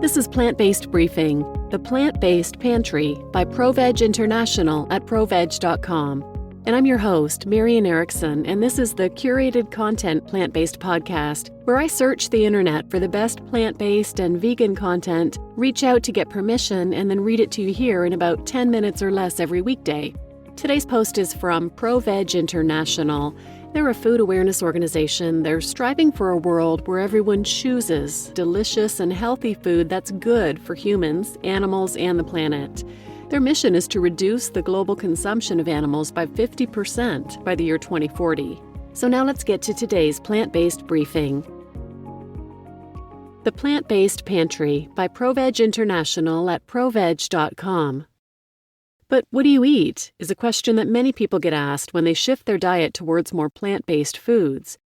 This is Plant-Based Briefing, the Plant-Based Pantry by ProVeg International at proveg.com. And I'm your host, Marian Erickson, and this is the curated content plant-based podcast where I search the internet for the best plant-based and vegan content, reach out to get permission, and then read it to you here in about 10 minutes or less every weekday. Today's post is from ProVeg International. They're a food awareness organization. They're striving for a world where everyone chooses delicious and healthy food that's good for humans, animals, and the planet. Their mission is to reduce the global consumption of animals by 50% by the year 2040. So now let's get to today's plant-based briefing. The Plant-Based Pantry by ProVeg International at proveg.com. But what do you eat is a question that many people get asked when they shift their diet towards more plant-based foods.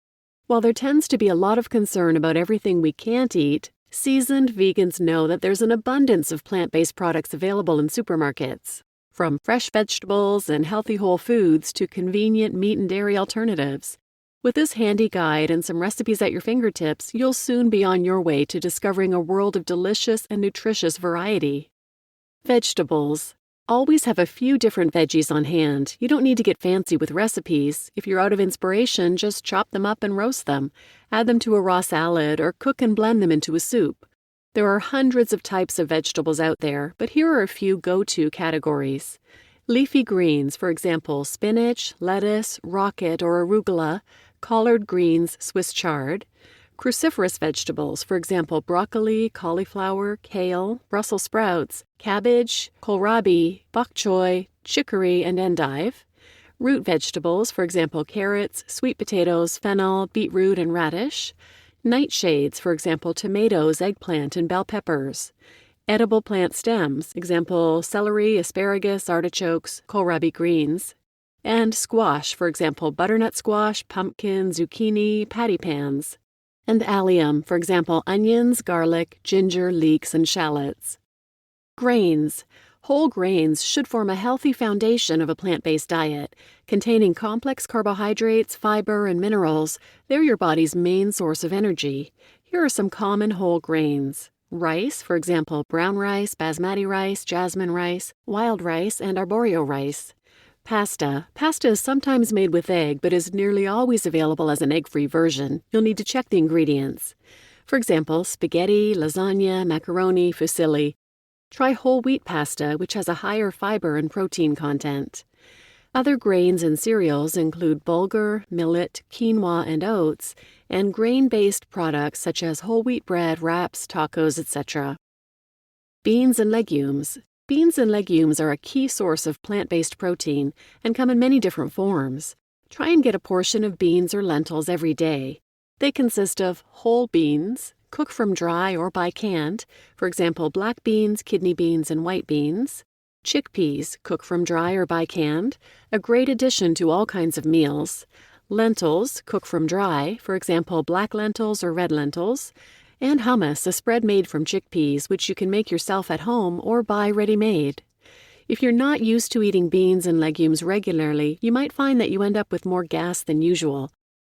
While there tends to be a lot of concern about everything we can't eat, seasoned vegans know that there's an abundance of plant-based products available in supermarkets, from fresh vegetables and healthy whole foods to convenient meat and dairy alternatives. With this handy guide and some recipes at your fingertips, you'll soon be on your way to discovering a world of delicious and nutritious variety. Vegetables. Always have a few different veggies on hand. You don't need to get fancy with recipes. If you're out of inspiration, just chop them up and roast them. Add them to a raw salad or cook and blend them into a soup. There are hundreds of types of vegetables out there, but here are a few go-to categories. Leafy greens, for example, spinach, lettuce, rocket or arugula, collard greens, Swiss chard. Cruciferous vegetables, for example, broccoli, cauliflower, kale, Brussels sprouts, cabbage, kohlrabi, bok choy, chicory, and endive. Root vegetables, for example, carrots, sweet potatoes, fennel, beetroot, and radish. Nightshades, for example, tomatoes, eggplant, and bell peppers. Edible plant stems, example, celery, asparagus, artichokes, kohlrabi greens. And squash, for example, butternut squash, pumpkin, zucchini, patty pans. And allium, for example, onions, garlic, ginger, leeks, and shallots. Grains. Whole grains should form a healthy foundation of a plant-based diet. Containing complex carbohydrates, fiber, and minerals, they're your body's main source of energy. Here are some common whole grains. Rice, for example, brown rice, basmati rice, jasmine rice, wild rice, and arborio rice. Pasta. Pasta is sometimes made with egg, but is nearly always available as an egg-free version. You'll need to check the ingredients. For example, spaghetti, lasagna, macaroni, fusilli. Try whole wheat pasta, which has a higher fiber and protein content. Other grains and cereals include bulgur, millet, quinoa, and oats, and grain-based products such as whole wheat bread, wraps, tacos, etc. Beans and legumes. Beans and legumes are a key source of plant-based protein and come in many different forms. Try and get a portion of beans or lentils every day. They consist of whole beans, cook from dry or by canned, for example, black beans, kidney beans, and white beans. Chickpeas, cook from dry or by canned, a great addition to all kinds of meals. Lentils, cook from dry, for example, black lentils or red lentils. And hummus, a spread made from chickpeas, which you can make yourself at home or buy ready-made. If you're not used to eating beans and legumes regularly, you might find that you end up with more gas than usual.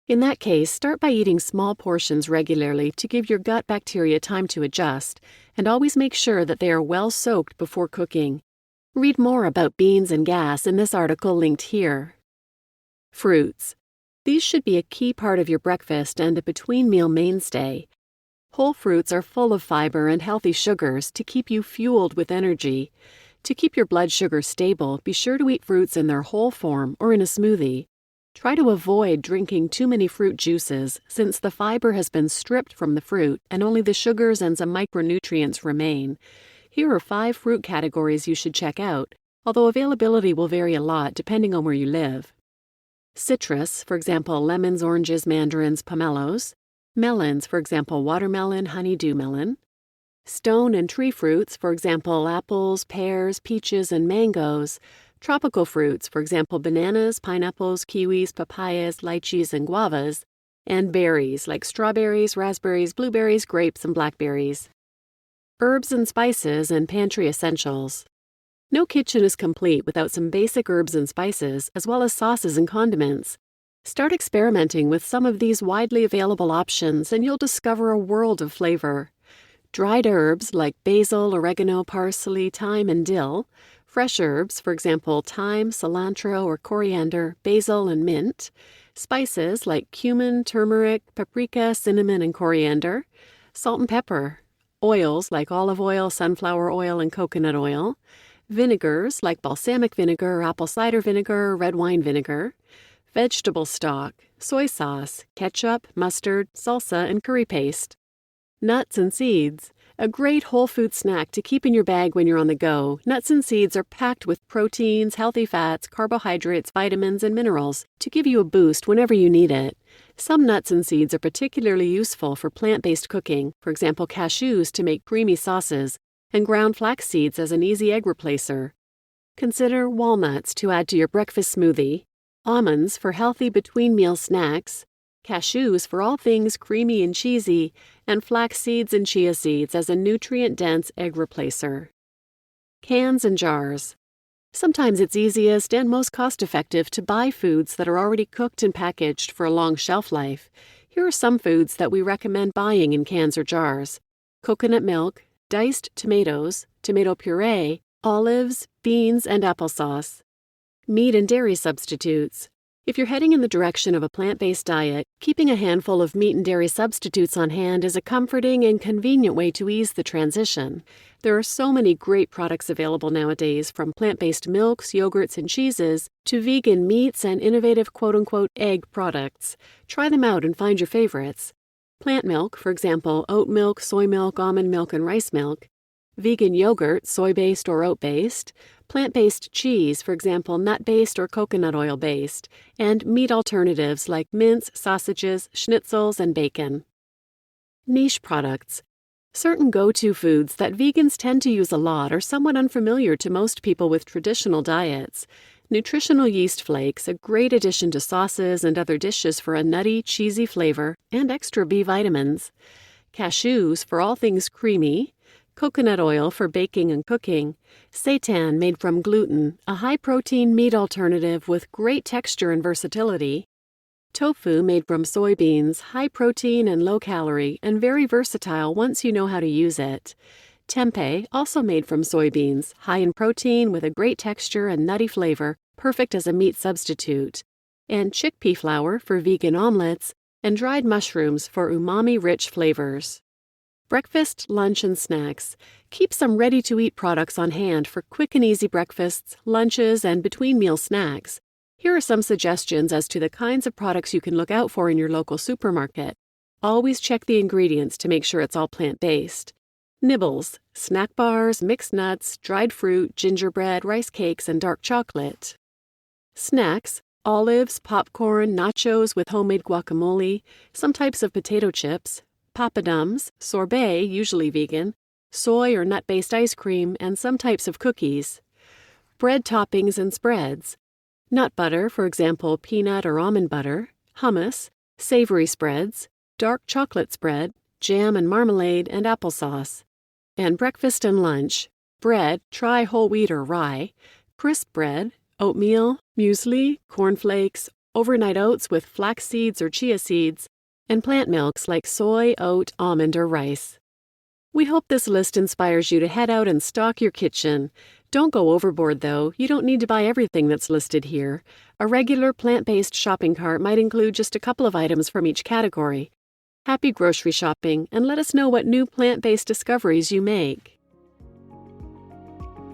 In that case, start by eating small portions regularly to give your gut bacteria time to adjust, and always make sure that they are well soaked before cooking. Read more about beans and gas in this article linked here. Fruits. These should be a key part of your breakfast and a between-meal mainstay. Whole fruits are full of fiber and healthy sugars to keep you fueled with energy. To keep your blood sugar stable, be sure to eat fruits in their whole form or in a smoothie. Try to avoid drinking too many fruit juices since the fiber has been stripped from the fruit and only the sugars and some micronutrients remain. Here are 5 fruit categories you should check out, although availability will vary a lot depending on where you live. Citrus, for example, lemons, oranges, mandarins, pomelos. Melons, for example, watermelon, honeydew melon. Stone and tree fruits, for example, apples, pears, peaches, and mangoes. Tropical fruits, for example, bananas, pineapples, kiwis, papayas, lychees, and guavas. And berries, like strawberries, raspberries, blueberries, grapes, and blackberries. Herbs and spices and pantry essentials. No kitchen is complete without some basic herbs and spices, as well as sauces and condiments. Start experimenting with some of these widely available options and you'll discover a world of flavor. dried herbs like basil, oregano, parsley, thyme, and dill, fresh herbs, for example, thyme, cilantro, or coriander, basil, and mint, spices like cumin, turmeric, paprika, cinnamon, and coriander, salt and pepper, oils like olive oil, sunflower oil, and coconut oil, vinegars like balsamic vinegar, apple cider vinegar, red wine vinegar, vegetable stock, soy sauce, ketchup, mustard, salsa, and curry paste. Nuts and seeds. A great whole food snack to keep in your bag when you're on the go. Nuts and seeds are packed with proteins, healthy fats, carbohydrates, vitamins, and minerals to give you a boost whenever you need it. Some nuts and seeds are particularly useful for plant-based cooking, for example cashews to make creamy sauces, and ground flax seeds as an easy egg replacer. Consider walnuts to add to your breakfast smoothie, almonds for healthy between-meal snacks, cashews for all things creamy and cheesy, and flax seeds and chia seeds as a nutrient-dense egg replacer. Cans and jars. Sometimes it's easiest and most cost-effective to buy foods that are already cooked and packaged for a long shelf life. Here are some foods that we recommend buying in cans or jars: coconut milk, diced tomatoes, tomato puree, olives, beans, and applesauce. Meat and dairy substitutes. If you're heading in the direction of a plant-based diet, keeping a handful of meat and dairy substitutes on hand is a comforting and convenient way to ease the transition. There are so many great products available nowadays, from plant-based milks, yogurts, and cheeses to vegan meats and innovative quote-unquote egg products. Try them out and find your favorites. Plant milk, for example, oat milk, soy milk, almond milk, and rice milk. Vegan yogurt, soy-based or oat-based. Plant-based cheese, for example, nut-based or coconut oil-based, and meat alternatives like mince, sausages, schnitzels, and bacon. Niche products. Certain go-to foods that vegans tend to use a lot are somewhat unfamiliar to most people with traditional diets. Nutritional yeast flakes, a great addition to sauces and other dishes for a nutty, cheesy flavor and extra B vitamins. Cashews for all things creamy. Coconut oil for baking and cooking, seitan made from gluten, a high-protein meat alternative with great texture and versatility, tofu made from soybeans, high-protein and low-calorie, and very versatile once you know how to use it, tempeh, also made from soybeans, high in protein with a great texture and nutty flavor, perfect as a meat substitute, and chickpea flour for vegan omelets, and dried mushrooms for umami-rich flavors. Breakfast, lunch, and snacks. Keep some ready-to-eat products on hand for quick and easy breakfasts, lunches, and between-meal snacks. Here are some suggestions as to the kinds of products you can look out for in your local supermarket. Always check the ingredients to make sure it's all plant-based. Nibbles, snack bars, mixed nuts, dried fruit, gingerbread, rice cakes, and dark chocolate. Snacks, olives, popcorn, nachos with homemade guacamole, some types of potato chips, papadums, sorbet, usually vegan, soy or nut-based ice cream, and some types of cookies. Bread toppings and spreads. Nut butter, for example, peanut or almond butter, hummus, savory spreads, dark chocolate spread, jam and marmalade, and applesauce. And breakfast and lunch. Bread, try whole wheat or rye, crisp bread, oatmeal, muesli, cornflakes, overnight oats with flax seeds or chia seeds, and plant milks like soy, oat, almond, or rice. We hope this list inspires you to head out and stock your kitchen. Don't go overboard, though. You don't need to buy everything that's listed here. A regular plant-based shopping cart might include just a couple of items from each category. Happy grocery shopping, and let us know what new plant-based discoveries you make.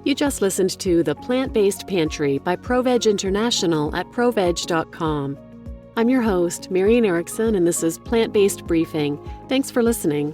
You just listened to The Plant-Based Pantry by ProVeg International at proveg.com. I'm your host, Marian Erickson, and this is Plant-Based Briefing. Thanks for listening.